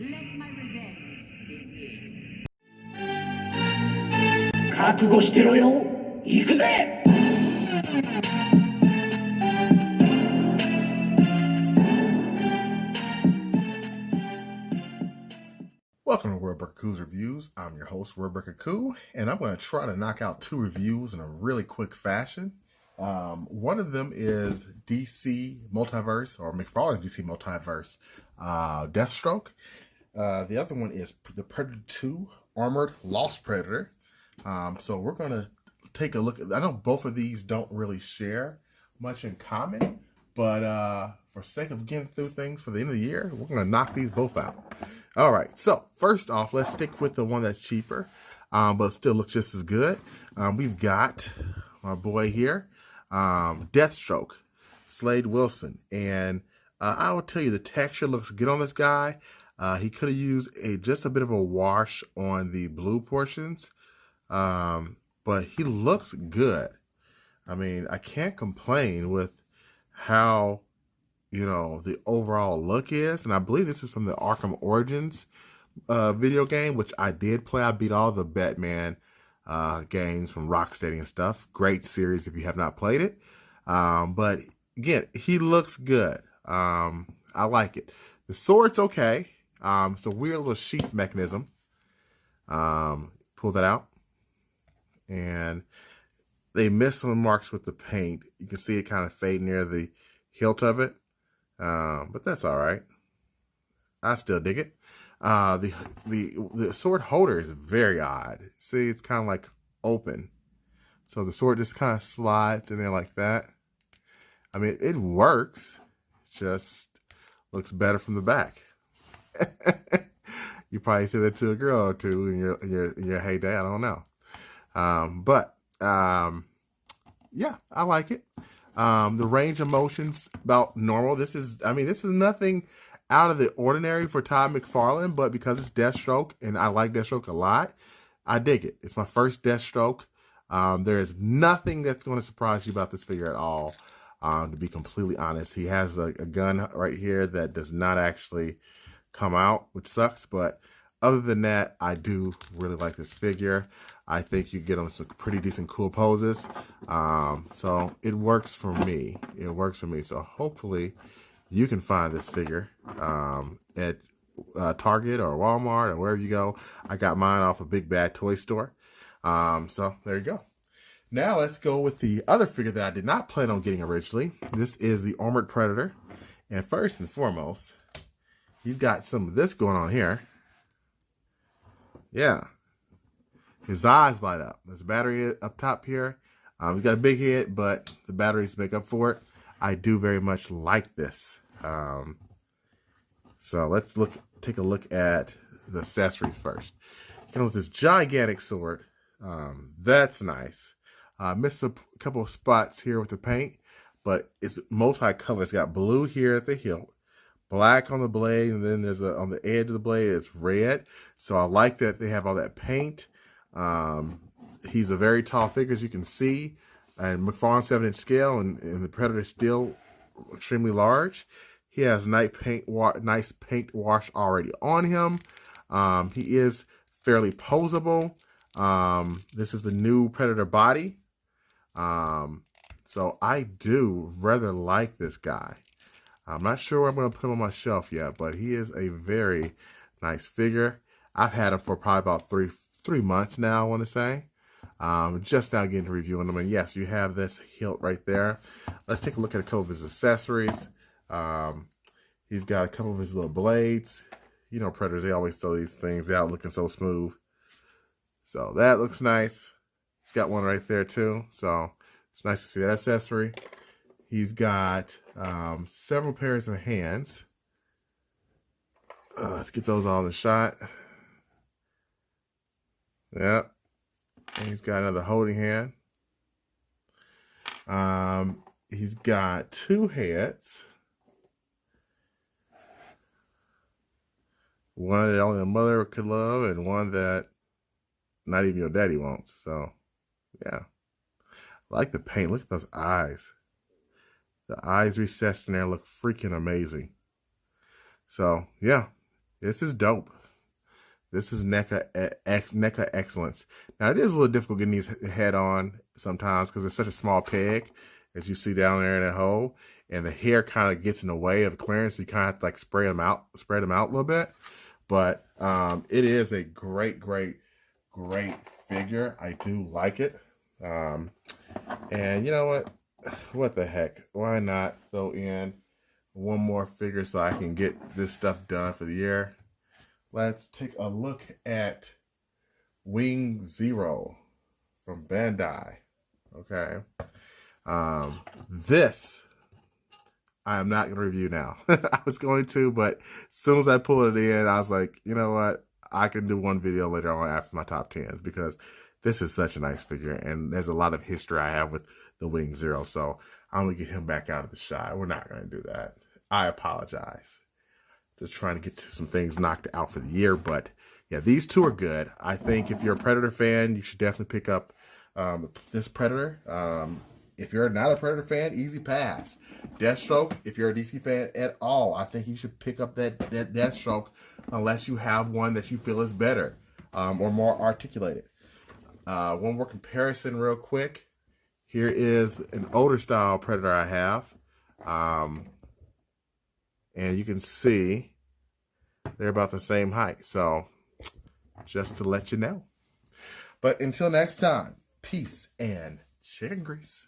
Let my revenge begin. 覚悟してろよ。行くぜ。Welcome to Wordbreaker Coo's Reviews. I'm your host, Wordbreaker Coo, and I'm going to try to knock out 2 reviews in a really quick fashion. One of them is DC Multiverse, or McFarlane's DC Multiverse, Deathstroke. The other one is the Predator 2 Armored Lost Predator. So we're going to take a look. I know both of these don't really share much in common, but for sake of getting through things for the end of the year, we're going to knock these both out. All right, so first off, let's stick with the one that's cheaper, but still looks just as good. We've got my boy here, Deathstroke, Slade Wilson, and I will tell you the texture looks good on this guy. He could have used just a bit of a wash on the blue portions, but he looks good. I mean, I can't complain with how the overall look is. And I believe this is from the Arkham Origins video game, which I did play. I beat all the Batman games from Rocksteady and stuff. Great series if you have not played it. But again, he looks good. I like it. The sword's okay. It's a weird little sheath mechanism. Pull that out. And they missed some marks with the paint. You can see it kind of fade near the hilt of it. But that's all right. I still dig it. The sword holder is very odd. See, it's kind of like open. So the sword just kind of slides in there like that. I mean, it works. It just looks better from the back. You probably said that to a girl or two in your heyday. I don't know. Yeah, I like it. The range of motion's about normal. This is nothing out of the ordinary for Todd McFarlane, but because it's Deathstroke and I like Deathstroke a lot, I dig it. It's my first Deathstroke. There is nothing that's going to surprise you about this figure at all. To be completely honest, he has a gun right here that does not actually come out, which sucks, but other than that, I do really like this figure. I think you get him some pretty decent cool poses. So it works for me. It works for me. So hopefully you can find this figure at Target or Walmart or wherever you go. I got mine off a Big Bad Toy Store. So there you go. Now let's go with the other figure that I did not plan on getting originally. This is the Armored Predator. And first and foremost, he's got some of this going on here. Yeah. His eyes light up. There's a battery up top here. He's got a big head, but the batteries make up for it. I do very much like this. So let's take a look at the accessories first. Comes with this gigantic sword. That's nice. Missed a couple of spots here with the paint, but it's multicolored. It's got blue here at the hilt, black on the blade, and then there's on the edge of the blade, it's red. So I like that they have all that paint. He's a very tall figure, as you can see, and McFarlane 7-inch scale, and the Predator is still extremely large. He has nice paint wash already on him. He is fairly posable. This is the new Predator body. So I do rather like this guy. I'm not sure where I'm going to put him on my shelf yet, but he is a very nice figure. I've had him for probably about three months now, I want to say. Just now getting to reviewing them. And yes, you have this hilt right there. Let's take a look at a couple of his accessories. He's got a couple of his little blades. You know, Predators, they always throw these things out looking so smooth. So that looks nice. He's got one right there too. So it's nice to see that accessory. He's got several pairs of hands. Let's get those all in the shot. Yep. And he's got another holding hand. He's got 2 heads. One that only a mother could love, and one that not even your daddy wants. So, yeah. I like the paint. Look at those eyes. The eyes recessed in there look freaking amazing. So, yeah. This is dope. This is Neca excellence. Now, it is a little difficult getting these head on sometimes because it's such a small peg, as you see down there in that hole, and the hair kind of gets in the way of the clearance. So you kind of have to like spread them out a little bit. But it is a great figure. I do like it. And you know what? What the heck? Why not throw in one more figure so I can get this stuff done for the year? Let's take a look at Wing Zero from Bandai. Okay. This I am not going to review now. I was going to, but as soon as I pulled it in, I was like, you know what? I can do one video later on after my top 10s because this is such a nice figure and there's a lot of history I have with the Wing Zero. So I'm going to get him back out of the shot. We're not going to do that. I apologize. Just trying to get to some things knocked out for the year. But yeah, these two are good. I think if you're a Predator fan, you should definitely pick up this Predator. If you're not a Predator fan, easy pass. Deathstroke, if you're a DC fan at all, I think you should pick up that Deathstroke unless you have one that you feel is better or more articulated. One more comparison real quick. Here is an older style Predator I have. And you can see they're about the same height. So just to let you know. But until next time, peace and chicken grease.